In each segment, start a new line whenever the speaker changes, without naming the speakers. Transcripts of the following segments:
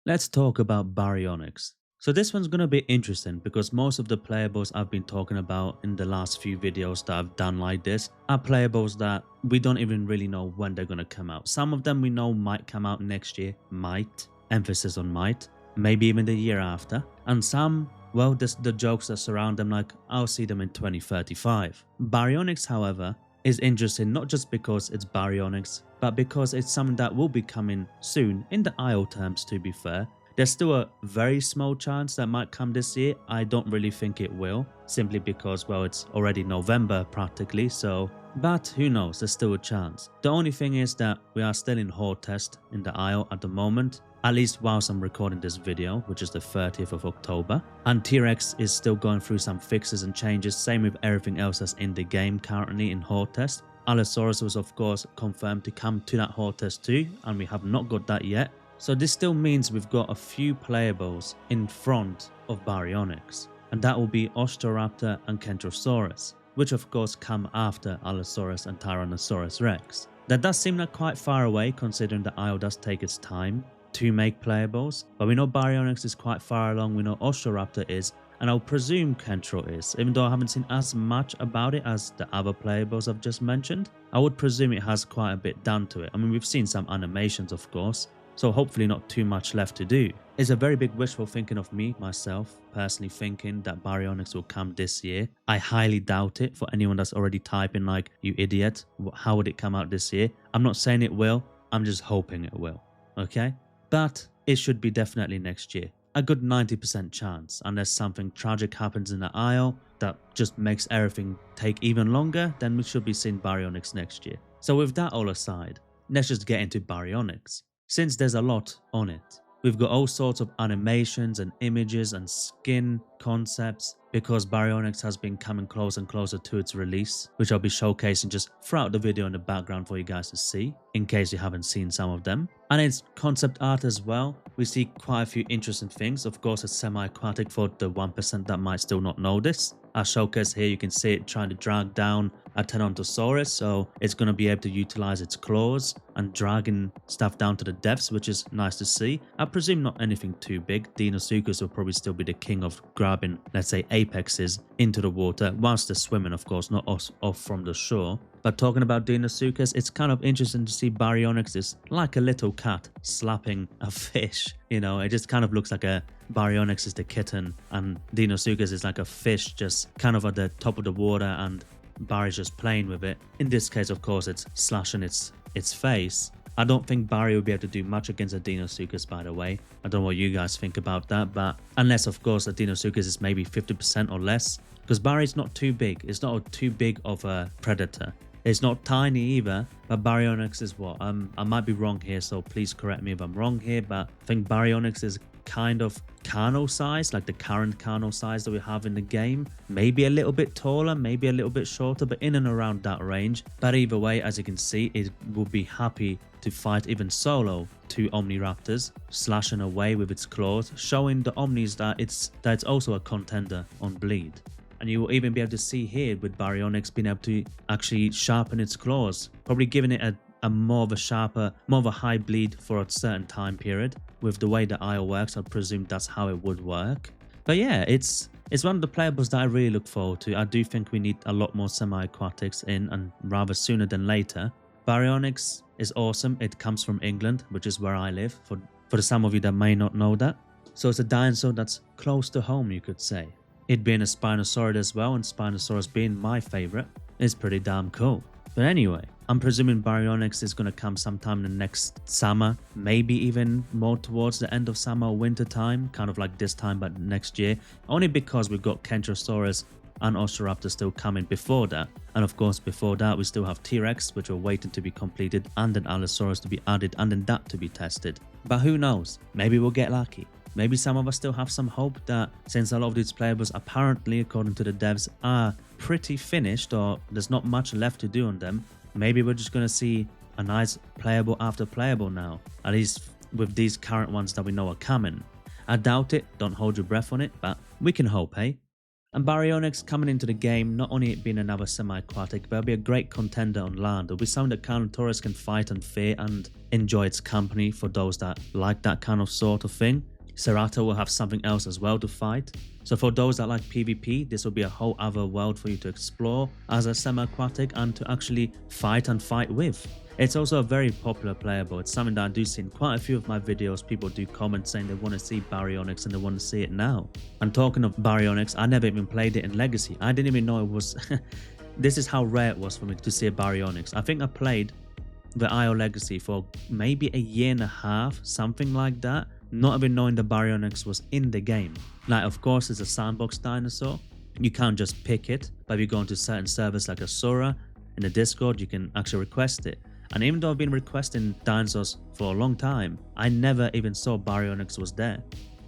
Let's talk about Baryonyx. So this one's gonna be interesting because most of the playables I've been talking about in the last few videos that I've done like this are playables that we don't even really know when they're gonna come out. Some of them we know might come out next year, might, emphasis on might, maybe even the year after. And some, well, the jokes that surround them, like I'll see them in 2035. Baryonyx, however, is interesting not just because it's Baryonyx, but because it's something that will be coming soon in the Isle terms, to be fair. There's still a very small chance that might come this year. I don't really think it will, simply because, well, it's already November practically, so... But who knows, there's still a chance. The only thing is that we are still in horde test in the Isle at the moment, at least whilst I'm recording this video, which is the 30th of October. And T-Rex is still going through some fixes and changes, same with everything else that's in the game currently in horde test. Allosaurus was of course confirmed to come to that horde test too, and we have not got that yet. So this still means we've got a few playables in front of Baryonyx, and that will be Osteoraptor and Kentrosaurus, which of course come after Allosaurus and Tyrannosaurus Rex. That does seem like quite far away considering the Isle does take its time to make playables, but we know Baryonyx is quite far along, we know Osteoraptor is, and I'll presume Kentro is, even though I haven't seen as much about it as the other playables I've just mentioned. I would presume it has quite a bit done to it. I mean, we've seen some animations of course, so hopefully not too much left to do. It's a very big wishful thinking of me, myself, personally thinking that Baryonyx will come this year. I highly doubt it. For anyone that's already typing like, you idiot, how would it come out this year? I'm not saying it will, I'm just hoping it will, okay? But it should be definitely next year. A good 90% chance, unless something tragic happens in the Isle that just makes everything take even longer, then we should be seeing Baryonyx next year. So with that all aside, let's just get into Baryonyx. Since there's a lot on it, we've got all sorts of animations and images and skin concepts because Baryonyx has been coming closer and closer to its release, which I'll be showcasing just throughout the video in the background for you guys to see, in case you haven't seen some of them. And it's concept art as well. We see quite a few interesting things. Of course, it's semi-aquatic for the 1% that might still not know this. As showcase here, you can see it trying to drag down a Tyrannosaurus, so it's going to be able to utilize its claws and dragging stuff down to the depths, which is nice to see. I presume not anything too big. Dinosaur will probably still be the king of grabbing, let's say, apexes into the water, whilst they're swimming, of course, not off from the shore. But talking about Dinosaur, it's kind of interesting to see Baryonyx is like a little cat slapping a fish. You know, it just kind of looks like a Baryonyx is the kitten and Dinosaur is like a fish just kind of at the top of the water and Barry's just playing with it. In this case, of course, it's slashing its face. I don't think Barry will be able to do much against a Dinosuchus, by the way. I don't know what you guys think about that, but unless, of course, a Dinosuchus is maybe 50% or less, because Barry's not too big. It's not too big of a predator. It's not tiny either, but Baryonyx is what? I might be wrong here, so please correct me if I'm wrong here, but I think Baryonyx is kind of Carno size, like the current Carno size that we have in the game. Maybe a little bit taller, maybe a little bit shorter, but in and around that range. But either way, as you can see, it will be happy to fight even solo two Omniraptors, slashing away with its claws, showing the Omnis that it's also a contender on bleed. And you will even be able to see here with Baryonyx being able to actually sharpen its claws, probably giving it a more of a high bleed for a certain time period. With the way the Isle works, I presume that's how it would work. But yeah, it's one of the playables that I really look forward to. I do think we need a lot more semi-aquatics in, and rather sooner than later. Baryonyx is awesome. It comes from England, which is where I live, for the some of you that may not know that. So it's a dinosaur that's close to home, you could say. It being a Spinosaurid as well, and Spinosaurus being my favorite, is pretty damn cool. But anyway, I'm presuming Baryonyx is going to come sometime in the next summer, maybe even more towards the end of summer or winter time, kind of like this time but next year, only because we've got Kentrosaurus and Osteoraptor still coming before that. And of course before that we still have T-Rex, which are waiting to be completed, and then Allosaurus to be added, and then that to be tested. But who knows, maybe we'll get lucky. Maybe some of us still have some hope that since a lot of these playables apparently, according to the devs, are pretty finished or there's not much left to do on them, maybe we're just going to see a nice playable after playable now, at least with these current ones that we know are coming. I doubt it, don't hold your breath on it, but we can hope, hey? And Baryonyx coming into the game, not only it being another semi-aquatic, but it'll be a great contender on land. It'll be something that Carnotaurus can fight and fear and enjoy its company for those that like that kind of sort of thing. Cerato will have something else as well to fight. So for those that like PvP, this will be a whole other world for you to explore as a semi-aquatic and to actually fight with. It's also a very popular playable. It's something that I do see in quite a few of my videos. People do comment saying they want to see Baryonyx and they want to see it now. And talking of Baryonyx, I never even played it in Legacy. I didn't even know it was... This is how rare it was for me to see a Baryonyx. I think I played the Isle Legacy for maybe a year and a half, something like that, not even knowing the Baryonyx was in the game. Like, of course, it's a sandbox dinosaur. You can't just pick it, but if you go into certain servers like Asura, in the Discord, you can actually request it. And even though I've been requesting dinosaurs for a long time, I never even saw Baryonyx was there.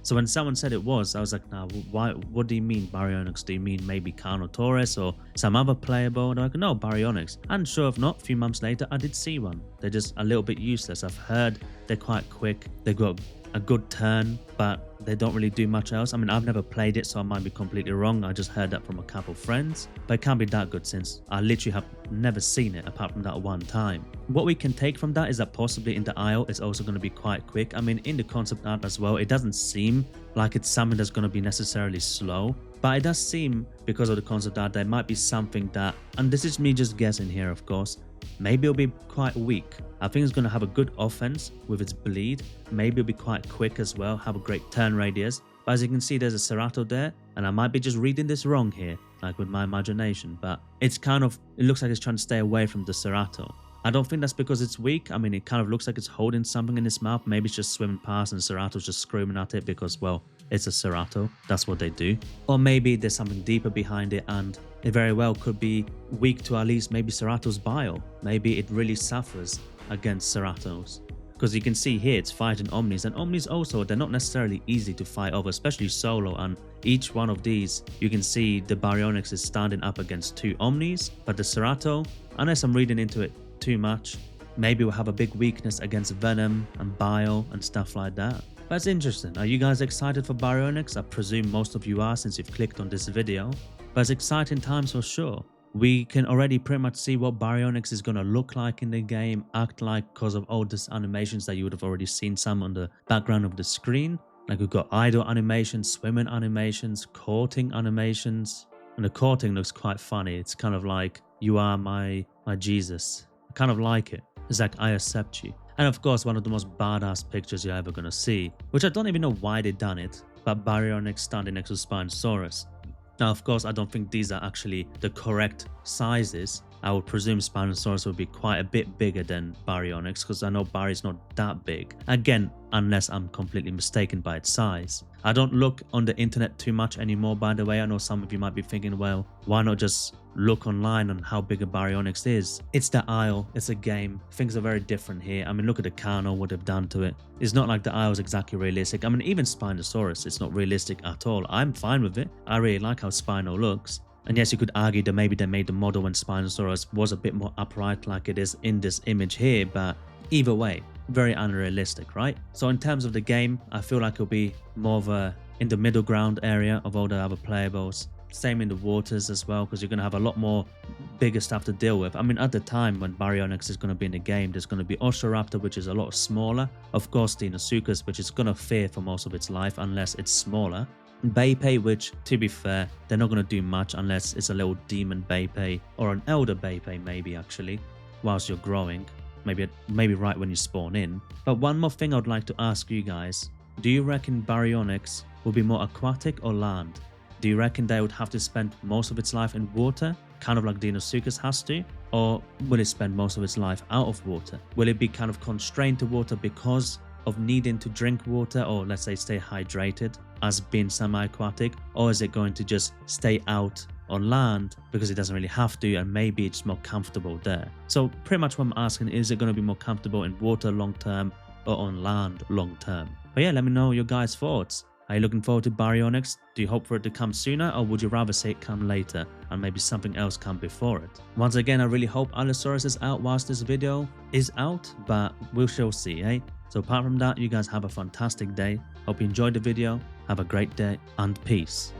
So when someone said it was, I was like, nah, why? What do you mean Baryonyx? Do you mean maybe Carnotaurus or some other playable? And I'm like, no, Baryonyx. And sure enough, not a few months later, I did see one. They're just a little bit useless. I've heard they're quite quick. They've got a good turn, but they don't really do much else. I mean, I've never played it, so I might be completely wrong. I just heard that from a couple friends, but it can't be that good since I literally have never seen it apart from that one time. What we can take from that is that possibly in the Isle, it's also going to be quite quick. I mean, in the concept art as well, it doesn't seem like it's something that's going to be necessarily slow, but it does seem, because of the concept art, there might be something that, and this is me just guessing here, of course, maybe it'll be quite weak. I think it's going to have a good offense with its bleed. Maybe it'll be quite quick as well, have a great turn radius. But as you can see, there's a Cerato there, and I might be just reading this wrong here, like with my imagination, but it's kind of, it looks like it's trying to stay away from the Cerato. I don't think that's because it's weak. I mean, it kind of looks like it's holding something in its mouth. Maybe it's just swimming past and Cerato's just screaming at it because, well, it's a Cerato. That's what they do. Or maybe there's something deeper behind it and it very well could be weak to at least maybe Cerato's bile. Maybe it really suffers against Ceratos. Because you can see here it's fighting Omnis, and Omnis also, they're not necessarily easy to fight over, especially solo, and each one of these, you can see the Baryonyx is standing up against 2 Omnis, but the Cerato, unless I'm reading into it too much, maybe will have a big weakness against Venom and Bile and stuff like that. That's interesting. Are you guys excited for Baryonyx? I presume most of you are since you've clicked on this video, but it's exciting times for sure. We can already pretty much see what Baryonyx is going to look like in the game, act like, because of all these animations that you would have already seen some on the background of the screen. Like we've got idle animations, swimming animations, courting animations. And the courting looks quite funny. It's kind of like, you are my Jesus. I kind of like it. It's like, I accept you. And of course, one of the most badass pictures you're ever going to see, which I don't even know why they done it, but Baryonyx standing next to Spinosaurus. Now, of course, I don't think these are actually the correct sizes. I would presume Spinosaurus would be quite a bit bigger than Baryonyx because I know Barry's not that big. Again, unless I'm completely mistaken by its size. I don't look on the internet too much anymore, by the way. I know some of you might be thinking, well, why not just look online on how big a Baryonyx is? It's the Isle, it's a game. Things are very different here. I mean, look at the Carno, what they've done to it. It's not like the Isle is exactly realistic. I mean, even Spinosaurus, it's not realistic at all. I'm fine with it. I really like how Spino looks. And yes, you could argue that maybe they made the model when Spinosaurus was a bit more upright like it is in this image here, but either way, very unrealistic, right? So in terms of the game, I feel like it'll be more of a in the middle ground area of all the other playables. Same in the waters as well, because you're going to have a lot more bigger stuff to deal with. I mean, at the time when Baryonyx is going to be in the game, there's going to be Oceoraptor, which is a lot smaller. Of course, Dinosaur, which is going to fear for most of its life unless it's smaller. Beipe, which, to be fair, they're not going to do much unless it's a little demon Beipe or an elder Beipe maybe actually, whilst you're growing. Maybe right when you spawn in. But one more thing I'd like to ask you guys. Do you reckon Baryonyx will be more aquatic or land? Do you reckon they would have to spend most of its life in water, kind of like Dinosuchus has to? Or will it spend most of its life out of water? Will it be kind of constrained to water because of needing to drink water, or let's say stay hydrated as being semi-aquatic? Or is it going to just stay out on land because it doesn't really have to, and maybe it's more comfortable there? So pretty much what I'm asking, is it going to be more comfortable in water long term or on land long term? But yeah, let me know your guys' thoughts. Are you looking forward to Baryonyx? Do you hope for it to come sooner, or would you rather see it come later and maybe something else come before it? Once again, I really hope Allosaurus is out whilst this video is out, but we shall see, eh? So apart from that, you guys have a fantastic day. Hope you enjoyed the video. Have a great day and peace.